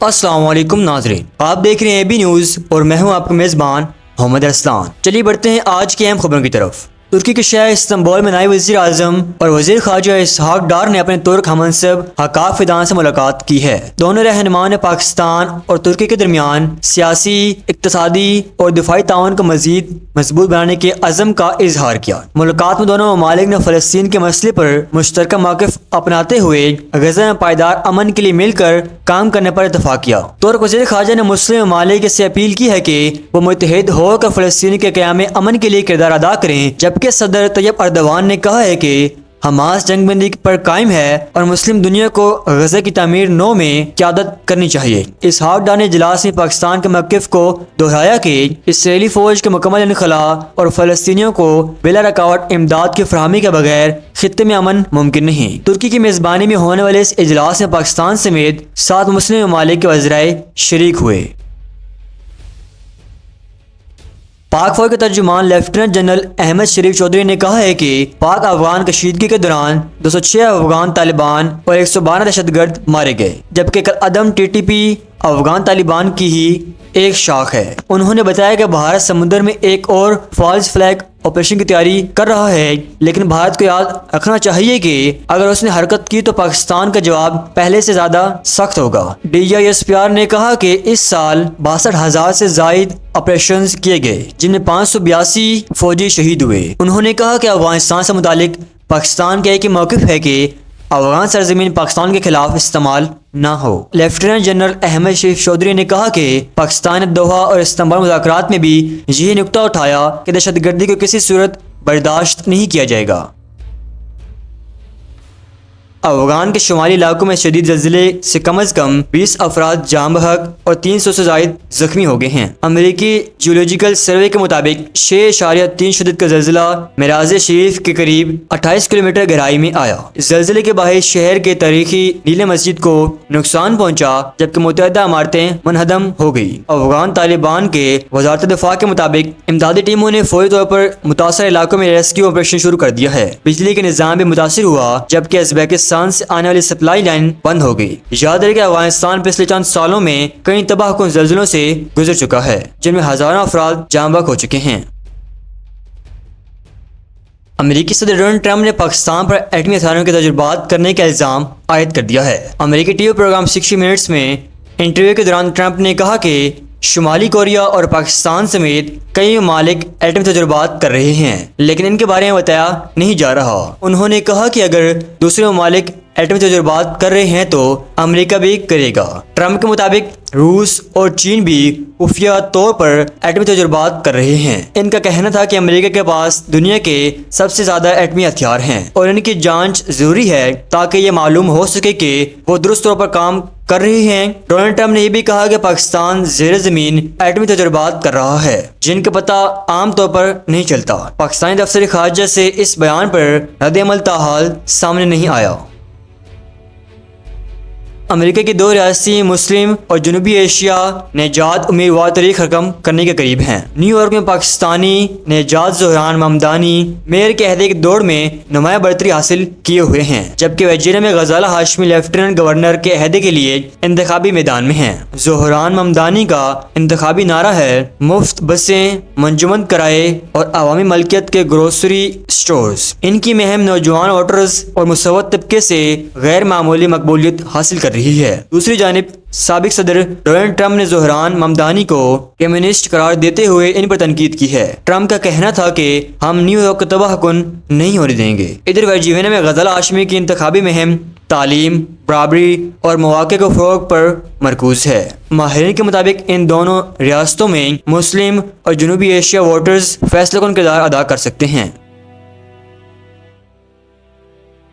السلام علیکم ناظرین، آپ دیکھ رہے ہیں بی نیوز اور میں ہوں آپ کا میزبان محمد ارسلان۔ چلیے بڑھتے ہیں آج کی اہم خبروں کی طرف۔ ترکی کے شہر استنبول میں نائب وزیر اعظم اور وزیر خارجہ اسحاق ڈار نے اپنے ترک ہم منصب حقاق فدان سے ملاقات کی ہے۔ دونوں رہنماؤں نے پاکستان اور ترکی کے درمیان سیاسی، اقتصادی اور دفاعی تعاون کو مزید مضبوط بنانے کے عزم کا اظہار کیا۔ ملاقات میں دونوں ممالک نے فلسطین کے مسئلے پر مشترکہ موقف اپناتے ہوئے غزہ میں پائیدار امن کے لیے مل کر کام کرنے پر اتفاق کیا۔ ترک وزیر خارجہ نے مسلم ممالک سے اپیل کی ہے کہ وہ متحد ہو کر فلسطین کے قیام امن کے لیے کردار ادا کریں، جبکہ صدر طیب اردوان نے کہا ہے کہ حماس جنگ بندی پر قائم ہے اور مسلم دنیا کو غزہ کی تعمیر نو میں قیادت کرنی چاہیے۔ اسحاق ڈار نے اجلاس میں پاکستان کے موقف کو دہرایا کہ اسرائیلی فوج کے مکمل انخلا اور فلسطینیوں کو بلا رکاوٹ امداد کی فراہمی کے بغیر خطے میں امن ممکن نہیں۔ ترکی کی میزبانی میں ہونے والے اس اجلاس میں پاکستان سمیت 7 مسلم ممالک کے وزرائے شریک ہوئے۔ پاک فوج کے ترجمان لیفٹیننٹ جنرل احمد شریف چودھری نے کہا ہے کہ پاک افغان کشیدگی کے دوران 206 افغان طالبان اور 112 دہشت گرد مارے گئے، جبکہ کالعدم T T P Afghan Taliban کی ہی ایک شاخ ہے۔ انہوں نے بتایا کہ بھارت سمندر میں ایک اور فالس فلیگ آپریشن کی تیاری کر رہا ہے، لیکن بھارت کو یاد رکھنا چاہیے کہ اگر اس نے حرکت کی تو پاکستان کا جواب پہلے سے زیادہ سخت ہوگا۔ DGISPR نے کہا کہ اس سال 62,000 سے زائد آپریشنز کیے گئے، جن میں 582 فوجی شہید ہوئے۔ انہوں نے کہا کہ افغانستان سے متعلق پاکستان کا ایک ہی موقف ہے کہ افغان سرزمین پاکستان کے خلاف استعمال نہ ہو۔ لیفٹیننٹ جنرل احمد شریف چودھری نے کہا کہ پاکستان نے دوحہ اور استنبول مذاکرات میں بھی یہی نکتہ اٹھایا کہ دہشت گردی کو کسی صورت برداشت نہیں کیا جائے گا۔ افغان کے شمالی علاقوں میں شدید زلزلے سے کم از کم 20 افراد جاں بحق اور 300 سے زائد زخمی ہو گئے ہیں۔ امریکی جیولوجیکل سروے کے مطابق 6.3 شدت کا زلزلہ معراج شریف کے قریب 28 کلومیٹر گہرائی میں آیا۔ زلزلے کے باعث شہر کے تاریخی نیلے مسجد کو نقصان پہنچا، جبکہ متعدد عمارتیں منہدم ہو گئی۔ افغان طالبان کے وزارت دفاع کے مطابق امدادی ٹیموں نے فوری طور پر متاثرہ علاقوں میں ریسکیو آپریشن شروع کر دیا ہے۔ بجلی کے نظام بھی متاثر ہوا، جبکہ ازبیکستان سے آنے والی سپلائی لائن بند ہو گئی۔ یاد رہے کہ افغانستان پچھلے چند سالوں میں کئی تباہ کن زلزلوں سے گزر چکا ہے، جن میں ہزاروں افراد جاں بحق ہو چکے ہیں۔ امریکی صدر ڈونلڈ ٹرمپ نے پاکستان پر ایٹمی ہتھیاروں کے تجربات کرنے کا الزام عائد کر دیا ہے۔ امریکی ٹی وی پروگرام 60 منٹس میں انٹرویو کے دوران ٹرمپ نے کہا کہ شمالی کوریا اور پاکستان سمیت کئی ممالک ایٹمی تجربات کر رہے ہیں، لیکن ان کے بارے میں بتایا نہیں جا رہا۔ انہوں نے کہا کہ اگر دوسرے ممالک ایٹمی تجربات کر رہے ہیں تو امریکہ بھی کرے گا۔ ٹرمپ کے مطابق روس اور چین بھی خفیہ طور پر ایٹمی تجربات کر رہے ہیں۔ ان کا کہنا تھا کہ امریکہ کے پاس دنیا کے سب سے زیادہ ایٹمی ہتھیار ہیں اور ان کی جانچ ضروری ہے تاکہ یہ معلوم ہو سکے کہ وہ درست طور پر کام کر رہے ہیں۔ ڈونلڈ ٹرمپ نے یہ بھی کہا کہ پاکستان زیر زمین ایٹمی تجربات کر رہا ہے، جن کا پتہ عام طور پر نہیں چلتا۔ پاکستانی دفتر خارجہ سے اس بیان پر رد عمل تاحال سامنے نہیں آیا۔ امریکہ کے 2 ریاستی مسلم اور جنوبی ایشیا نژاد امیدوار تاریخ رقم کرنے کے قریب ہیں۔ نیو یارک میں پاکستانی نژاد زہران ممدانی میئر کے عہدے کی دوڑ میں نمایاں برتری حاصل کیے ہوئے ہیں، جبکہ وائرجینیا میں غزالہ ہاشمی لیفٹیننٹ گورنر کے عہدے کے لیے انتخابی میدان میں ہیں۔ زہران ممدانی کا انتخابی نعرہ ہے مفت بسیں، منجمد کرائے اور عوامی ملکیت کے گروسری اسٹورز۔ ان کی مہم نوجوان ووٹرز اور مصوت طبقے سے غیر معمولی مقبولیت حاصل کر رہی ہے۔ دوسری جانب سابق صدر ڈونلڈ ٹرمپ نے زہران ممدانی کو کمیونسٹ قرار دیتے ہوئے ان پر تنقید کی ہے۔ ٹرمپ کا کہنا تھا کہ ہم نیو یارک کو تباہ کن نہیں ہونے دیں گے۔ ادھر وائرجینیا میں غزالہ ہاشمی کی انتخابی مہم تعلیم، برابری اور مواقع کو فروغ پر مرکوز ہے۔ ماہرین کے مطابق ان دونوں ریاستوں میں مسلم اور جنوبی ایشیا ووٹرز فیصلہ کن کردار ادا کر سکتے ہیں۔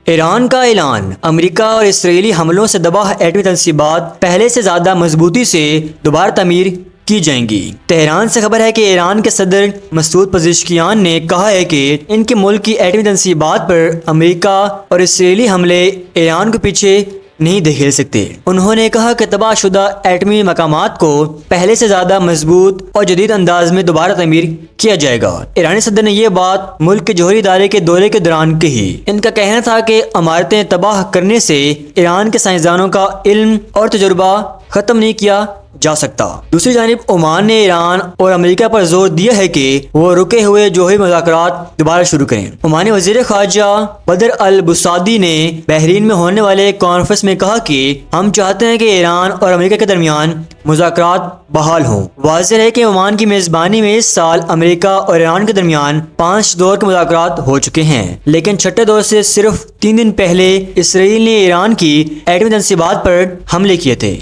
ایران کا اعلان، امریکہ اور اسرائیلی حملوں سے دبا ایٹمی تنصیبات پہلے سے زیادہ مضبوطی سے دوبارہ تعمیر کی جائیں گی۔ تہران سے خبر ہے کہ ایران کے صدر مسعود پزشکیان نے کہا ہے کہ ان کے ملک کی ایٹمی تنصیبات پر امریکہ اور اسرائیلی حملے ایران کو پیچھے نہیں دھکیل سکتے۔ انہوں نے کہا کہ تباہ شدہ ایٹمی مقامات کو پہلے سے زیادہ مضبوط اور جدید انداز میں دوبارہ تعمیر کیا جائے گا۔ ایرانی صدر نے یہ بات ملک کے جوہری ادارے کے دورے کے دوران کہی۔ ان کا کہنا تھا کہ عمارتیں تباہ کرنے سے ایران کے سائنسدانوں کا علم اور تجربہ ختم نہیں کیا جا سکتا۔ دوسری جانب عمان نے ایران اور امریکہ پر زور دیا ہے کہ وہ رکے ہوئے جوہری مذاکرات دوبارہ شروع کریں۔ عمانی وزیر خارجہ بدر البسادی نے بحرین میں ہونے والے کانفرنس میں کہا کہ ہم چاہتے ہیں کہ ایران اور امریکہ کے درمیان مذاکرات بحال ہوں۔ واضح ہے کہ عمان کی میزبانی میں اس سال امریکہ اور ایران کے درمیان 5 دور کے مذاکرات ہو چکے ہیں، لیکن چھٹے دور سے صرف 3 دن پہلے اسرائیل نے ایران کی ایٹمی تنصیبات پر حملے کیے تھے۔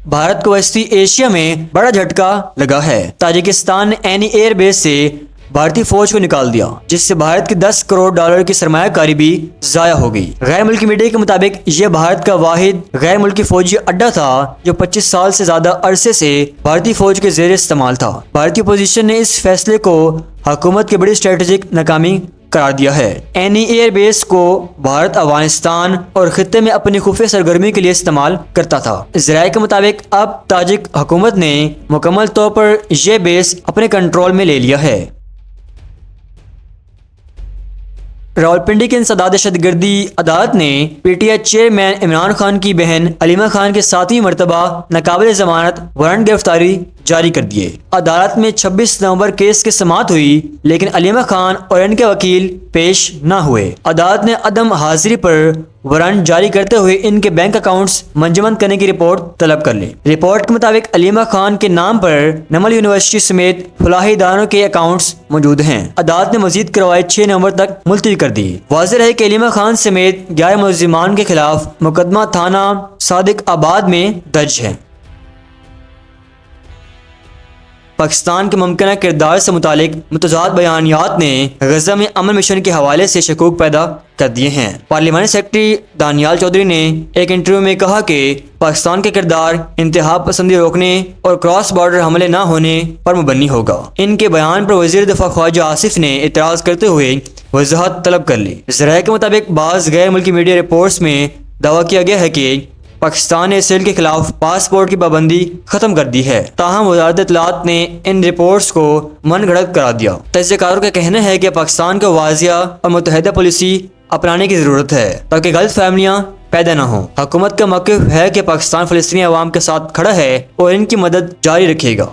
بھارت کو وسطی ایشیا میں بڑا جھٹکا لگا ہے۔ تاجکستان نے اینی ایئر بیس سے بھارتی فوج کو نکال دیا، جس سے بھارت کی $10 کروڑ کی سرمایہ کاری بھی ضائع ہو گئی۔ غیر ملکی میڈیا کے مطابق یہ بھارت کا واحد غیر ملکی فوجی اڈا تھا جو 25 سال سے زیادہ عرصے سے بھارتی فوج کے زیر استعمال تھا۔ بھارتی اپوزیشن نے اس فیصلے کو حکومت کی بڑی اسٹریٹجک ناکامی قرار دیا ہے۔ اینی ایئر بیس کو بھارت افغانستان اور خطے میں اپنی خفیہ سرگرمی کے لیے استعمال کرتا تھا۔ ذرائع کے مطابق اب تاجک حکومت نے مکمل طور پر یہ بیس اپنے کنٹرول میں لے لیا ہے۔ راولپنڈی کی انسداد دہشت گردی عدالت نے P T I chairman Imran Khan کی بہن علیمہ خان کے 7ویں مرتبہ ناقابل ضمانت وارنٹ گرفتاری جاری کر دیے۔ عدالت میں 26 نومبر کیس کی سماعت ہوئی، لیکن علیمہ خان اور ان کے وکیل پیش نہ ہوئے۔ عدالت نے عدم حاضری پر وارنٹ جاری کرتے ہوئے ان کے بینک اکاؤنٹس منجمد کرنے کی رپورٹ طلب کر لی۔ رپورٹ کے مطابق علیمہ خان کے نام پر نمل یونیورسٹی سمیت فلاحی اداروں کے اکاؤنٹس موجود ہیں۔ عدالت نے مزید کارروائی 6 نومبر تک ملتوی کر دی۔ واضح ہے کہ علیمہ خان سمیت 11 ملزمان کے خلاف مقدمہ تھانہ صادق آباد میں درج ہے۔ پاکستان کے ممکنہ کردار سے متعلق متضاد بیانات نے غزہ میں امن مشن کے حوالے سے شکوک پیدا کر دیے ہیں۔ پارلیمانی سیکرٹری دانیال چودھری نے ایک انٹرویو میں کہا کہ پاکستان کا کردار انتہا پسندی روکنے اور کراس بارڈر حملے نہ ہونے پر مبنی ہوگا۔ ان کے بیان پر وزیر دفاع خواجہ آصف نے اعتراض کرتے ہوئے وضاحت طلب کر لی۔ ذرائع کے مطابق بعض غیر ملکی میڈیا رپورٹس میں دعویٰ کیا گیا ہے کہ پاکستان نے اسرائیل کے خلاف پاسپورٹ کی پابندی ختم کر دی ہے، تاہم وزارت اطلاعات نے ان رپورٹس کو من گھڑت قرار دیا۔ تجزیہ کاروں کا کہنا ہے کہ پاکستان کو واضح اور متحدہ پالیسی اپنانے کی ضرورت ہے تاکہ غلط فہمیاں پیدا نہ ہوں۔ حکومت کا موقف ہے کہ پاکستان فلسطینی عوام کے ساتھ کھڑا ہے اور ان کی مدد جاری رکھے گا۔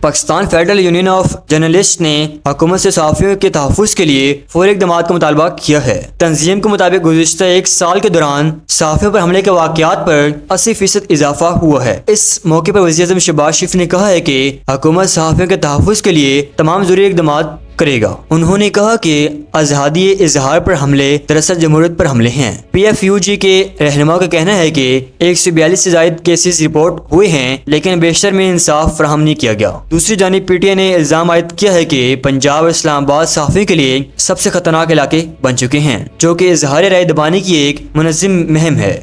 Pakistan federal union of journalist نے حکومت سے صحافیوں کے تحفظ کے لیے فوری اقدامات کا مطالبہ کیا ہے۔ تنظیم کے مطابق گزشتہ 1 سال کے دوران صحافیوں پر حملے کے واقعات پر 80% اضافہ ہوا ہے۔ اس موقع پر وزیر اعظم شہباز شریف نے کہا ہے کہ حکومت صحافیوں کے تحفظ کے لیے تمام ضروری اقدامات کرے گا۔ انہوں نے کہا کہ آزادی اظہار پر حملے دراصل جمہوریت پر حملے ہیں۔ پی ایف یو جی کے رہنما کا کہنا ہے کہ 142 سے زائد کیسز رپورٹ ہوئے ہیں، لیکن بیشتر میں انصاف فراہم نہیں کیا گیا۔ دوسری جانب پی ٹی آئی نے الزام عائد کیا ہے کہ پنجاب اور اسلام آباد صحافیوں کے لیے سب سے خطرناک علاقے بن چکے ہیں، جو کہ اظہار رائے دبانے کی ایک منظم مہم ہے۔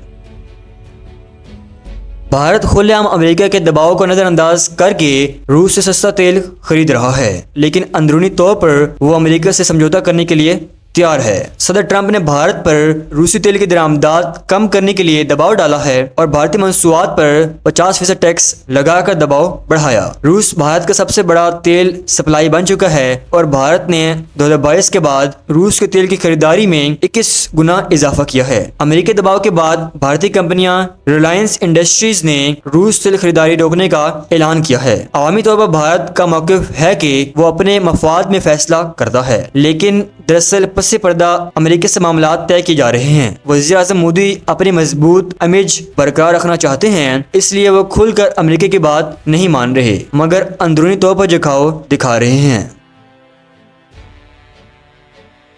بھارت کھلے عام امریکہ کے دباؤ کو نظر انداز کر کے روس سے سستا تیل خرید رہا ہے، لیکن اندرونی طور پر وہ امریکہ سے سمجھوتا کرنے کے لیے تیار ہے۔ صدر ٹرمپ نے بھارت پر روسی تیل کی درآمدات کم کرنے کے لیے دباؤ ڈالا ہے اور بھارتی مصنوعات پر 50% ٹیکس لگا کر دباؤ بڑھایا۔ روس بھارت کا سب سے بڑا تیل سپلائی بن چکا ہے اور بھارت نے 2022 کے بعد روس کے تیل کی خریداری میں 21 گنا اضافہ کیا ہے۔ امریکی دباؤ کے بعد بھارتی کمپنیاں ریلائنس انڈسٹریز نے روس تیل خریداری روکنے کا اعلان کیا ہے۔ عوامی طور پر بھارت کا موقف ہے کہ وہ اپنے مفاد میں فیصلہ کرتا ہے، لیکن دراصل پس پردہ امریکہ سے معاملات طے کیے جا رہے ہیں۔ وزیر اعظم مودی اپنی مضبوط امیج برقرار رکھنا چاہتے ہیں، اس لیے وہ کھل کر امریکہ کی بات نہیں مان رہے، مگر اندرونی طور پر جھکاؤ دکھا رہے ہیں۔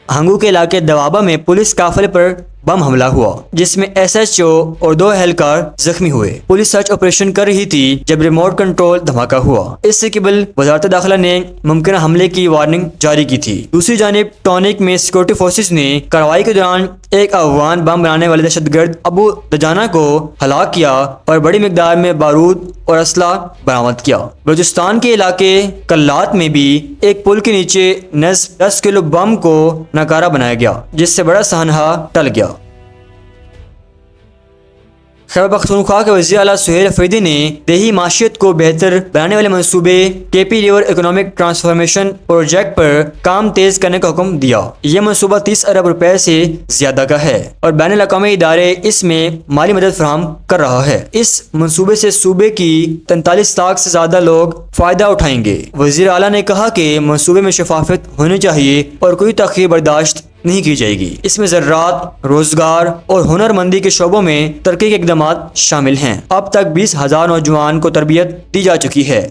ہنگو کے علاقے دوابہ میں پولیس قافلے پر بم حملہ ہوا جس میں SHO اور 2 اہلکار زخمی ہوئے۔ پولیس سرچ آپریشن کر رہی تھی جب ریموٹ کنٹرول دھماکہ ہوا۔ اس سے قبل وزارت داخلہ نے ممکنہ حملے کی وارننگ جاری کی تھی۔ دوسری جانب ٹونک میں سیکورٹی فورسز نے کارروائی کے دوران ایک افغان بم بنانے والے دہشت گرد ابو دجانہ کو ہلاک کیا اور بڑی مقدار میں بارود اور اسلحہ برآمد کیا۔ بلوچستان کے علاقے کلات میں بھی ایک پل کے نیچے نصب 10 کلو بم کو ناکارہ بنایا گیا جس سے بڑا سانحہ ٹل گیا۔ خیبر پختونخوا کے وزیر اعلیٰ سہیل افریدی نے دیہی معیشت کو بہتر بنانے والے منصوبے KP لیور اکنامک ٹرانسفارمیشن پروجیکٹ پر کام تیز کرنے کا حکم دیا۔ یہ منصوبہ 30 ارب روپے سے زیادہ کا ہے اور بین الاقوامی ادارے اس میں مالی مدد فراہم کر رہا ہے۔ اس منصوبے سے صوبے کی 43 لاکھ سے زیادہ لوگ فائدہ اٹھائیں گے۔ وزیر اعلیٰ نے کہا کہ منصوبے میں شفافیت ہونی چاہیے اور کوئی تاخیر برداشت نہیں کی جائے گی۔ اس میں زراعت، روزگار اور ہنر مندی کے شعبوں میں ترقی کے اقدامات شامل ہیں۔ اب تک 20,000 نوجوان کو تربیت دی جا چکی ہے۔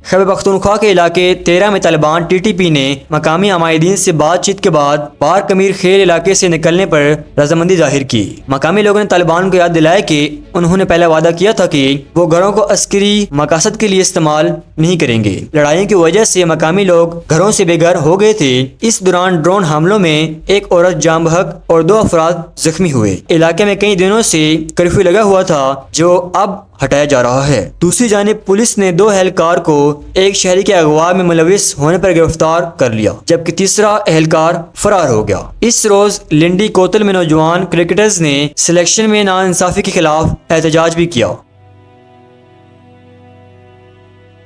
خیبر پختونخوا کے علاقے 13 میں طالبان TTP نے مقامی عمائدین سے بات چیت کے بعد بار کمیر خیل علاقے سے نکلنے پر رضامندی ظاہر کی۔ مقامی لوگوں نے طالبان کو یاد دلایا کہ انہوں نے پہلے وعدہ کیا تھا کہ وہ گھروں کو عسکری مقاصد کے لیے استعمال نہیں کریں گے۔ لڑائیوں کی وجہ سے مقامی لوگ گھروں سے بے گھر ہو گئے تھے۔ اس دوران ڈرون حملوں میں ایک عورت جاں بحق اور 2 افراد زخمی ہوئے۔ علاقے میں کئی دنوں سے کرفیو لگا ہوا تھا جو اب ہٹایا جا رہا ہے۔ دوسری جانب پولیس نے 2 اہلکار کو ایک شہری کے اغوا میں ملوث ہونے پر گرفتار کر لیا جبکہ تیسرا اہلکار فرار ہو گیا۔ اس روز لنڈی کوتل میں نوجوان کرکٹرز نے سلیکشن میں ناانصافی کے خلاف احتجاج بھی کیا۔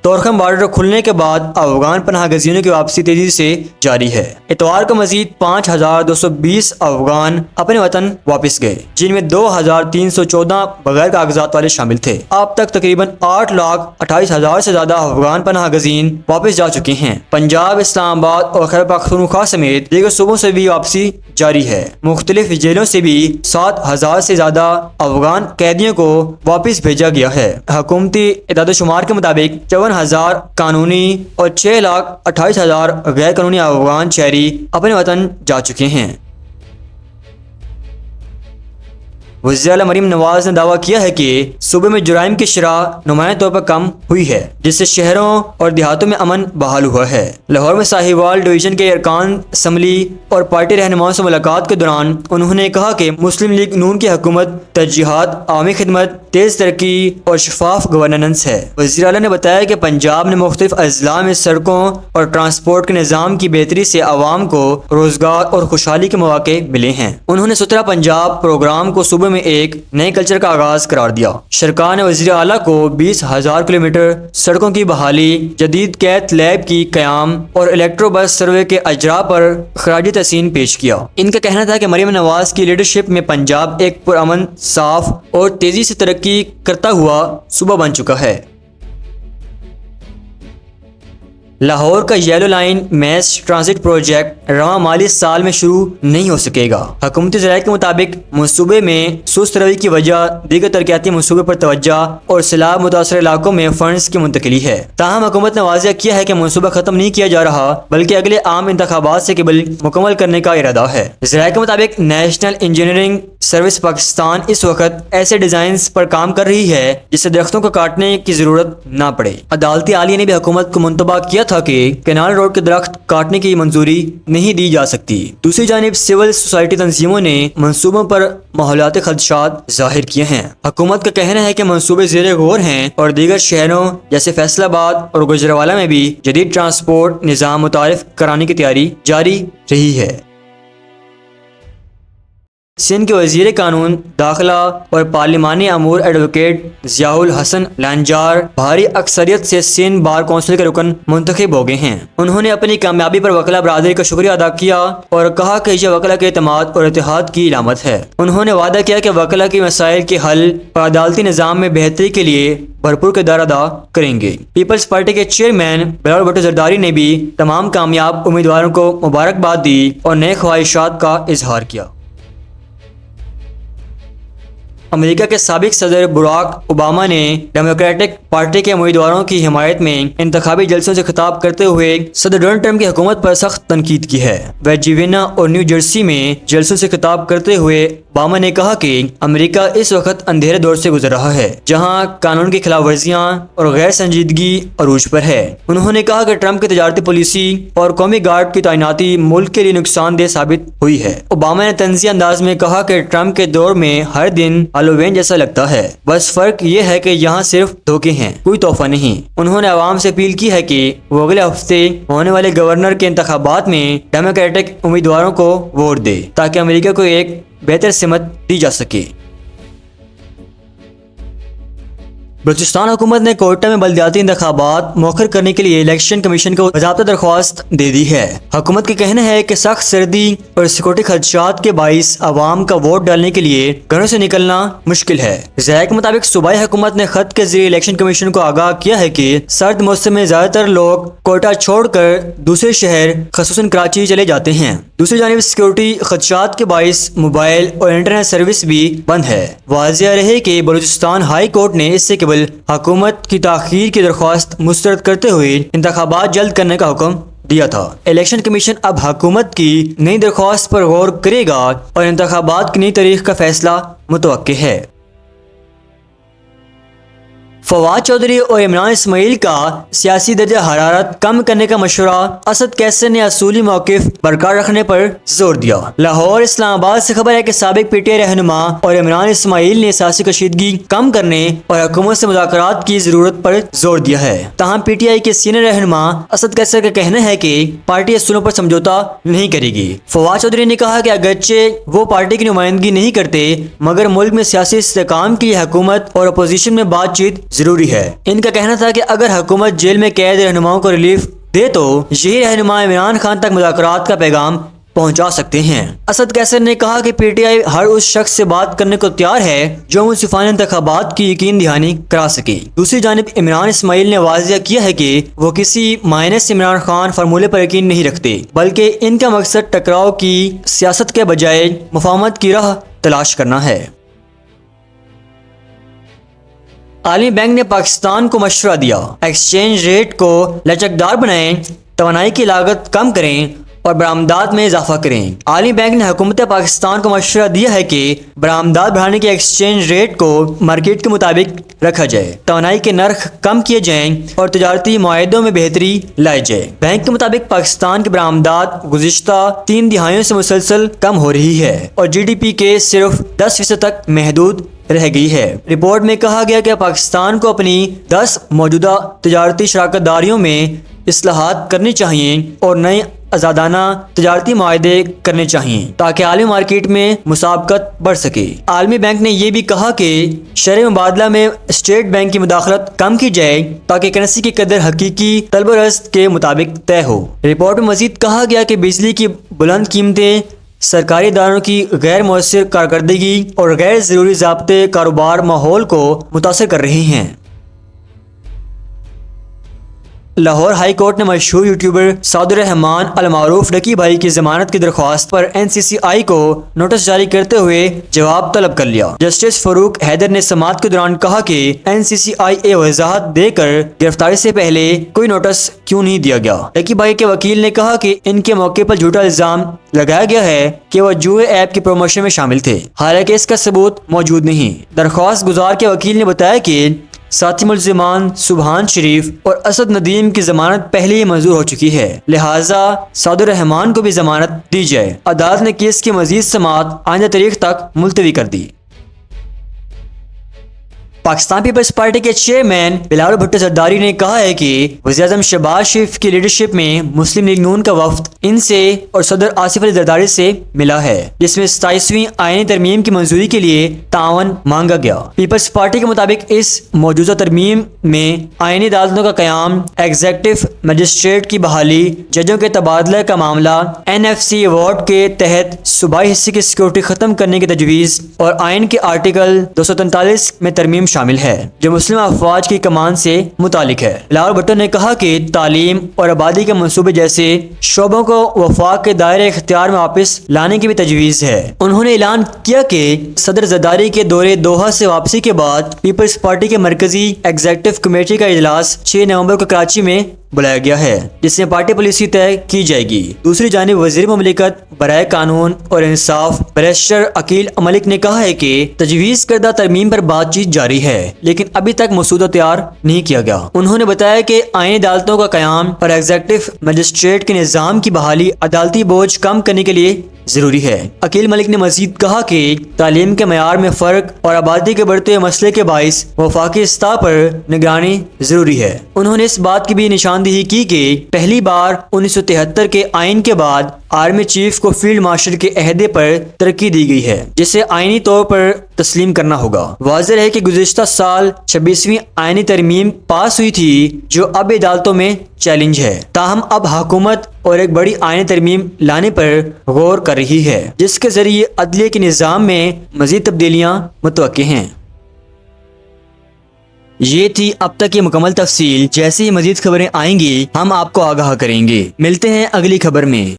تورخم بارڈر کھلنے کے بعد افغان پناہ گزینوں کی واپسی تیزی سے جاری ہے۔ اتوار کو مزید 5,220 افغان اپنے وطن واپس گئے جن میں 2,314 بغیر کاغذات والے شامل تھے۔ اب تک تقریباً 8,28,000 سے زیادہ افغان پناہ گزین واپس جا چکے ہیں۔ پنجاب، اسلام آباد اور خیبر پختونخوا سمیت دیگر صوبوں سے بھی واپسی جاری ہے۔ مختلف جیلوں سے بھی 7,000 سے زیادہ افغان قیدیوں کو واپس بھیجا گیا ہے۔ حکومتی اعداد و شمار کے مطابق 54,000 قانونی اور 6,28,000 غیر قانونی افغان شہری اپنے وطن جا چکے ہیں۔ وزیر اعلیٰ مریم نواز نے دعویٰ کیا ہے کہ صوبے میں جرائم کی شرح نمایاں طور پر کم ہوئی ہے جس سے شہروں اور دیہاتوں میں امن بحال ہوا ہے۔ لاہور میں ساہیوال ڈویژن کے ارکان اسمبلی اور پارٹی رہنماؤں سے ملاقات کے دوران انہوں نے کہا کہ مسلم لیگ نون کی حکومت ترجیحات، عوامی خدمت، تیز ترقی اور شفاف گورننس ہے۔ وزیر اعلیٰ نے بتایا کہ پنجاب نے مختلف اضلاع میں سڑکوں اور ٹرانسپورٹ کے نظام کی بہتری سے عوام کو روزگار اور خوشحالی کے مواقع ملے ہیں۔ انہوں نے 17 پنجاب پروگرام کو صوبے میں ایک نئے کلچر کا آغاز قرار دیا۔ شرکاء نے وزیر اعلیٰ کو 20,000 کلومیٹر سڑکوں کی بحالی، جدید کیتھ لیب کی قیام اور الیکٹرو بس سروے کے اجراء پر خراج تحسین پیش کیا۔ ان کا کہنا تھا کہ مریم نواز کی لیڈرشپ میں پنجاب ایک پرامن، صاف اور تیزی سے ترقی کرتا ہوا صوبہ بن چکا ہے۔ لاہور کا yellow line mass transit project رواں مالی سال میں شروع نہیں ہو سکے گا۔ حکومتی ذرائع کے مطابق منصوبے میں سست روی کی وجہ دیگر ترقیاتی منصوبے پر توجہ اور سیلاب متاثرہ علاقوں میں فنڈز کی منتقلی ہے۔ تاہم حکومت نے واضح کیا ہے کہ منصوبہ ختم نہیں کیا جا رہا بلکہ اگلے عام انتخابات سے قبل مکمل کرنے کا ارادہ ہے۔ ذرائع کے مطابق نیشنل انجینئرنگ سروس پاکستان اس وقت ایسے ڈیزائنز پر کام کر رہی ہے جس سے درختوں کو کاٹنے کی ضرورت نہ پڑے۔ عدالتی عالیہ نے بھی حکومت کو منتبہ کیا تھا کہ کینال روڈ کے درخت کاٹنے کی منظوری نہیں دی جا سکتی۔ دوسری جانب سول سوسائٹی تنظیموں نے منصوبوں پر ماحولیاتی خدشات ظاہر کیے ہیں۔ حکومت کا کہنا ہے کہ منصوبے زیر غور ہیں اور دیگر شہروں جیسے فیصل آباد اور گجرانوالہ میں بھی جدید ٹرانسپورٹ نظام متعارف کرانے کی تیاری جاری رہی ہے۔ سندھ کے وزیر قانون داخلہ اور پارلیمانی امور ایڈوکیٹ ضیاء الحسن لانجار بھاری اکثریت سے سندھ بار کونسل کے رکن منتخب ہو گئے ہیں۔ انہوں نے اپنی کامیابی پر وکلا برادری کا شکریہ ادا کیا اور کہا کہ یہ وکلا کے اعتماد اور اتحاد کی علامت ہے۔ انہوں نے وعدہ کیا کہ وکلا کی مسائل کے حل اور عدالتی نظام میں بہتری کے لیے بھرپور کردار ادا کریں گے۔ پیپلز پارٹی کے چیئرمین بلال بھٹو زرداری نے بھی تمام کامیاب امیدواروں کو مبارکباد دی اور نئے خواہشات کا اظہار کیا۔ امریکہ کے سابق صدر براک اوباما نے ڈیموکریٹک پارٹی کے امیدواروں کی حمایت میں انتخابی جلسوں سے خطاب کرتے ہوئے صدر ڈونلڈ ٹرمپ کی حکومت پر سخت تنقید کی ہے۔ ویرجینیا اور نیو جرسی میں جلسوں سے خطاب کرتے ہوئے اوباما نے کہا کہ امریکہ اس وقت اندھیرے دور سے گزر رہا ہے جہاں قانون کی خلاف ورزیاں اور غیر سنجیدگی عروج پر ہے۔ انہوں نے کہا کہ ٹرمپ کی تجارتی پالیسی اور قومی گارڈ کی تعیناتی ملک کے لیے نقصان دہ ثابت ہوئی ہے۔ اوباما نے طنزیہ انداز میں کہا کہ ٹرمپ کے دور میں ہر دن ہالووین جیسا لگتا ہے، بس فرق یہ ہے کہ یہاں صرف دھوکے ہیں، کوئی تحفہ نہیں۔ انہوں نے عوام سے اپیل کی ہے کہ وہ اگلے ہفتے ہونے والے گورنر کے انتخابات میں ڈیموکریٹک امیدواروں کو ووٹ دے تاکہ امریکہ کو ایک بہتر سمت دی جا سکے۔ بلوچستان حکومت نے کوئٹہ میں بلدیاتی انتخابات مؤخر کرنے کے لیے الیکشن کمیشن کو باضابطہ درخواست دے دی ہے۔ حکومت کا کہنا ہے کہ سخت سردی اور سیکورٹی خدشات کے باعث عوام کا ووٹ ڈالنے کے لیے گھروں سے نکلنا مشکل ہے۔ ذرائع کے مطابق صوبائی حکومت نے خط کے ذریعے الیکشن کمیشن کو آگاہ کیا ہے کہ سرد موسم میں زیادہ تر لوگ کوئٹہ چھوڑ کر دوسرے شہر خصوصاً کراچی چلے جاتے ہیں۔ دوسری جانب سیکورٹی خدشات کے باعث موبائل اور انٹرنیٹ سروس بھی بند ہے۔ واضح رہے کہ بلوچستان ہائی کورٹ نے اس سے قبل حکومت کی تاخیر کی درخواست مسترد کرتے ہوئے انتخابات جلد کرنے کا حکم دیا تھا۔ الیکشن کمیشن اب حکومت کی نئی درخواست پر غور کرے گا اور انتخابات کی نئی تاریخ کا فیصلہ متوقع ہے۔ فواد چودھری اور عمران اسماعیل کا سیاسی درجہ حرارت کم کرنے کا مشورہ، اسد کیسر نے اصولی موقف برقرار رکھنے پر زور دیا۔ لاہور اسلام آباد سے خبر ہے کہ سابق پی ٹی آئی رہنما اور عمران اسماعیل نے سیاسی کشیدگی کم کرنے اور حکومت سے مذاکرات کی ضرورت پر زور دیا ہے۔ تاہم پی ٹی آئی کے سینئر رہنما اسد کیسر کا کہنا ہے کہ پارٹی اصولوں پر سمجھوتا نہیں کرے گی۔ فواد چودھری نے کہا کہ اگرچہ وہ پارٹی کی نمائندگی نہیں کرتے مگر ملک میں سیاسی استحکام کی حکومت اور اپوزیشن میں بات چیت ضروری ہے۔ ان کا کہنا تھا کہ اگر حکومت جیل میں قید رہنماؤں کو ریلیف دے تو یہی رہنما عمران خان تک مذاکرات کا پیغام پہنچا سکتے ہیں۔ اسد کیسر نے کہا کہ پی ٹی آئی ہر اس شخص سے بات کرنے کو تیار ہے جو منصفانہ انتخابات کی یقین دہانی کرا سکے۔ دوسری جانب عمران اسماعیل نے واضح کیا ہے کہ وہ کسی معنی سے عمران خان فارمولے پر یقین نہیں رکھتے بلکہ ان کا مقصد ٹکراؤ کی سیاست کے بجائے مفاہمت کی راہ تلاش کرنا ہے۔ عالمی بینک نے پاکستان کو مشورہ دیا، ایکسچینج ریٹ کو لچکدار بنائیں، توانائی کی لاگت کم کریں اور برآمدات میں اضافہ کریں۔ عالمی بینک نے حکومت پاکستان کو مشورہ دیا ہے کہ برآمدات بڑھانے کے ایکسچینج ریٹ کو مارکیٹ کے مطابق رکھا جائے، توانائی کے نرخ کم کیے جائیں اور تجارتی معاہدوں میں بہتری لائی جائے۔ بینک کے مطابق پاکستان کی برآمدات گزشتہ 3 دہائیوں سے مسلسل کم ہو رہی ہے اور جی ڈی پی کے صرف 10% تک محدود رہ گئی ہے۔ رپورٹ میں کہا گیا کہ پاکستان کو اپنی 10 موجودہ تجارتی شراکت داریوں میں اصلاحات کرنی چاہیے اور نئے آزادانہ تجارتی معاہدے کرنے چاہیے تاکہ عالمی مارکیٹ میں مسابقت بڑھ سکے۔ عالمی بینک نے یہ بھی کہا کہ شرح مبادلہ میں اسٹیٹ بینک کی مداخلت کم کی جائے تاکہ کرنسی کی قدر حقیقی طلب و رزق کے مطابق طے ہو۔ رپورٹ میں مزید کہا گیا کہ بجلی کی بلند قیمتیں سرکاری اداروں کی غیر مؤثر کارکردگی اور غیر ضروری ضابطے کاروبار ماحول کو متاثر کر رہی ہیں۔ لاہور ہائی کورٹ نے مشہور یوٹیوبر سعد الرحمان المعروف ڈکی بھائی کی ضمانت کی درخواست پر این سی سی آئی کو نوٹس جاری کرتے ہوئے جواب طلب کر لیا۔ جسٹس فاروق حیدر نے سماعت کے دوران کہا کہ این سی سی آئی اے وضاحت دے کر گرفتاری سے پہلے کوئی نوٹس کیوں نہیں دیا گیا۔ ڈکی بھائی کے وکیل نے کہا کہ ان کے موقع پر جھوٹا الزام لگایا گیا ہے کہ وہ جوئے ایپ کی پروموشن میں شامل تھے، حالانکہ اس کا ثبوت موجود نہیں۔ درخواست گزار کے وکیل نے بتایا کہ ساتھی ملزمان سبحان شریف اور اسد ندیم کی ضمانت پہلے ہی منظور ہو چکی ہے، لہٰذا سعد الرحمان کو بھی ضمانت دی جائے۔ عدالت نے کیس کی مزید سماعت آئندہ تاریخ تک ملتوی کر دی۔ پاکستان پیپلز پارٹی کے چیئرمین بلاول بھٹو زرداری نے کہا ہے کہ وزیراعظم شہباز شریف کی لیڈرشپ میں مسلم لیگ نون کا وفد ان سے اور صدر آصف علی زرداری سے ملا ہے، جس میں 27ویں آئینی ترمیم کی منظوری کے لیے تعاون مانگا گیا۔ پیپلز پارٹی کے مطابق اس موجودہ ترمیم میں آئینی عدالتوں کا قیام، ایگزیکٹو مجسٹریٹ کی بحالی، ججوں کے تبادلہ کا معاملہ، این ایف سی ایوارڈ کے تحت صوبائی حصے کی سیکورٹی ختم کرنے کی تجویز اور آئین کے آرٹیکل 243 میں ترمیم شامل ہے جو مسلم افواج کی کمان سے متعلق ہے۔ بلاول بھٹو نے کہا کہ تعلیم اور آبادی کے منصوبے جیسے شعبوں کو وفاق کے دائرے اختیار میں واپس لانے کی بھی تجویز ہے۔ انہوں نے اعلان کیا کہ صدر زرداری کے دورے دوحہ سے واپسی کے بعد پیپلز پارٹی کے مرکزی ایگزیکٹو کمیٹی کا اجلاس 6 نومبر کو کراچی میں بلایا گیا ہے جس میں پارٹی پالیسی طے کی جائے گی۔ دوسری جانب وزیر مملکت برائے قانون اور انصاف بیرسٹر عقیل ملک نے کہا ہے کہ تجویز کردہ ترمیم پر بات چیت جاری ہے لیکن ابھی تک مسودہ تیار نہیں کیا گیا۔ انہوں نے بتایا کہ آئینی عدالتوں کا قیام اور ایگزیکٹو مجسٹریٹ کے نظام کی بحالی عدالتی بوجھ کم کرنے کے لیے ضروری ہے۔ عقیل ملک نے مزید کہا کہ تعلیم کے معیار میں فرق اور آبادی کے بڑھتے ہوئے مسئلے کے باعث وفاقی سطح پر نگرانی ضروری ہے۔ انہوں نے اس بات کی بھی نشاندہی کی کہ پہلی بار 1973 کے آئین کے بعد آرمی چیف کو فیلڈ مارشل کے عہدے پر ترقی دی گئی ہے جسے آئینی طور پر تسلیم کرنا ہوگا۔ واضح ہے کہ گزشتہ سال 26ویں آئینی ترمیم پاس ہوئی تھی جو اب عدالتوں میں چیلنج ہے، تاہم اب حکومت اور ایک بڑی آئینی ترمیم لانے پر غور کر رہی ہے جس کے ذریعے عدلیہ کے نظام میں مزید تبدیلیاں متوقع ہیں۔ یہ تھی اب تک کی مکمل تفصیل، جیسے ہی مزید خبریں آئیں گی ہم آپ کو آگاہ کریں گے۔ ملتے ہیں اگلی خبر میں۔